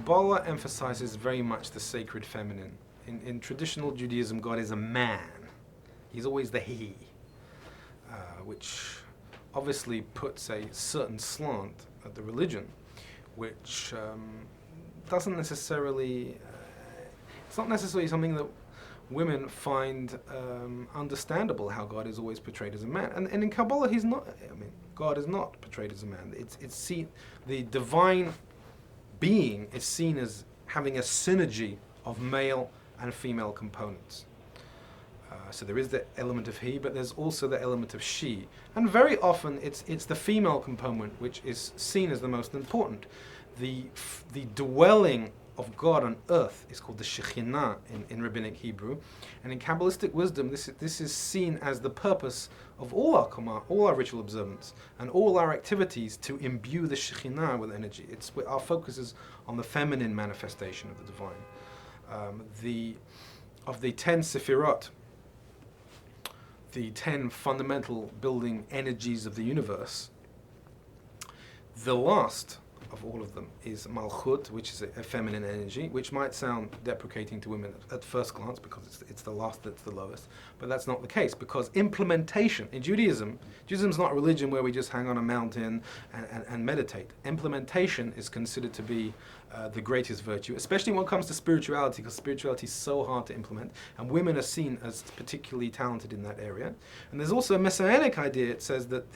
Kabbalah emphasizes very much the sacred feminine. In traditional Judaism, God is a man. He's always the he, which obviously puts a certain slant at the religion, which doesn't necessarily, it's not necessarily something that women find understandable, how God is always portrayed as a man. And in Kabbalah, he's not, God is not portrayed as a man. It's seen, the divine being is seen as having a synergy of male and female components. So there is the element of he, but there's also the element of she. And very often it's the female component which is seen as the most important. The dwelling of God on earth is called the Shekhinah in Rabbinic Hebrew. And in Kabbalistic wisdom, this is seen as the purpose of all our ritual observance and all our activities, to imbue the Shekhinah with energy. Our focus is on the feminine manifestation of the divine. Of the 10 Sefirot, the 10 fundamental building energies of the universe, the last of all of them is Malchut, which is a feminine energy, which might sound deprecating to women at first glance because it's the last that's the lowest, but that's not the case, because implementation in Judaism is not a religion where we just hang on a mountain and meditate. Implementation is considered to be the greatest virtue, especially when it comes to spirituality, because spirituality is so hard to implement, and women are seen as particularly talented in that area. And there's also a messianic idea. It says that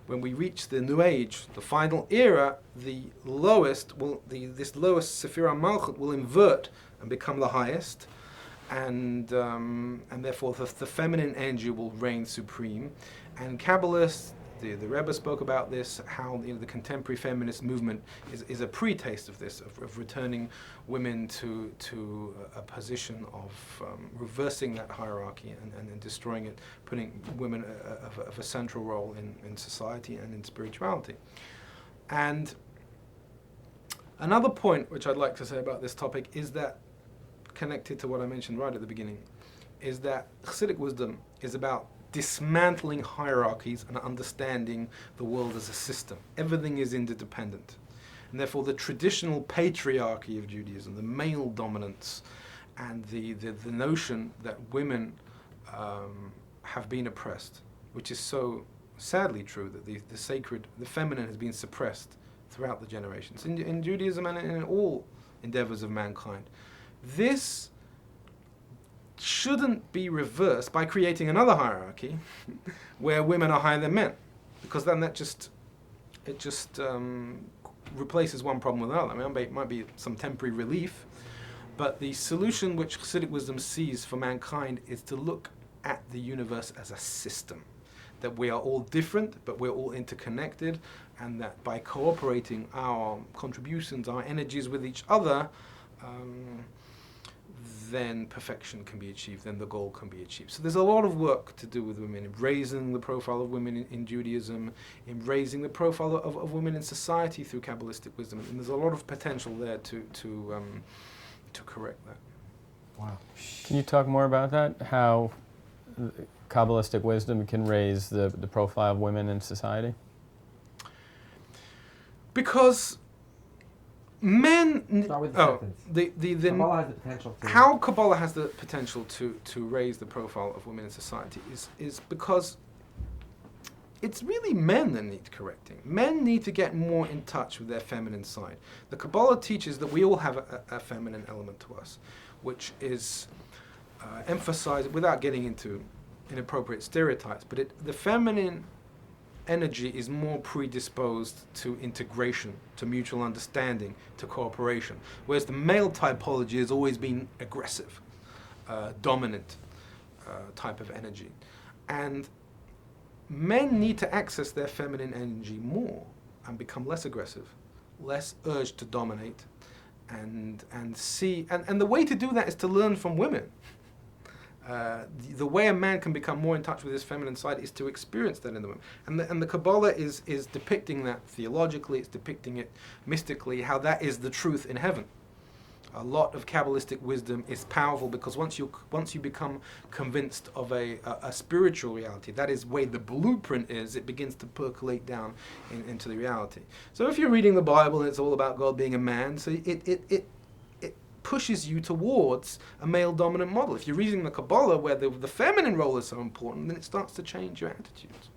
when we reach the New Age, the final era, this lowest Sephirah Malchut will invert and become the highest, and therefore the feminine energy will reign supreme. And Kabbalists, the Rebbe spoke about this, how the contemporary feminist movement is a pre-taste of this, of returning women to a position of reversing that hierarchy and destroying it, putting women of a central role in society and in spirituality. And another point which I'd like to say about this topic is that, connected to what I mentioned right at the beginning, is that Chassidic wisdom is about dismantling hierarchies and understanding the world as a system. Everything is interdependent. And therefore the traditional patriarchy of Judaism, the male dominance, and the notion that women have been oppressed, which is so sadly true, that the feminine has been suppressed throughout the generations, in Judaism and in all endeavors of mankind. This shouldn't be reversed by creating another hierarchy where women are higher than men, because then it just replaces one problem with another. It might be some temporary relief, but the solution which Chassidic wisdom sees for mankind is to look at the universe as a system, that we are all different, but we're all interconnected, and that by cooperating our contributions, our energies with each other, then perfection can be achieved, then the goal can be achieved. So there's a lot of work to do with women, in raising the profile of women in Judaism, in raising the profile of women in society through Kabbalistic wisdom, and there's a lot of potential there to correct that. Wow. Can you talk more about that? How Kabbalistic wisdom can raise the profile of women in society? Because men. Start with the sentence. Kabbalah has the potential to. How Kabbalah has the potential to raise the profile of women in society is because it's really men that need correcting. Men need to get more in touch with their feminine side. The Kabbalah teaches that we all have a feminine element to us, which is emphasized, without getting into inappropriate stereotypes, but the feminine energy is more predisposed to integration, to mutual understanding, to cooperation, whereas the male typology has always been aggressive, dominant type of energy. And men need to access their feminine energy more and become less aggressive, less urged to dominate, and see, and the way to do that is to learn from women. The way a man can become more in touch with his feminine side is to experience that in the women. And the Kabbalah is depicting that theologically, it's depicting it mystically, how that is the truth in heaven. A lot of Kabbalistic wisdom is powerful because once you become convinced of a spiritual reality, that is where the blueprint is, it begins to percolate down into the reality. So if you're reading the Bible and it's all about God being a man, so it pushes you towards a male-dominant model. If you're reading the Kabbalah where the feminine role is so important, then it starts to change your attitudes.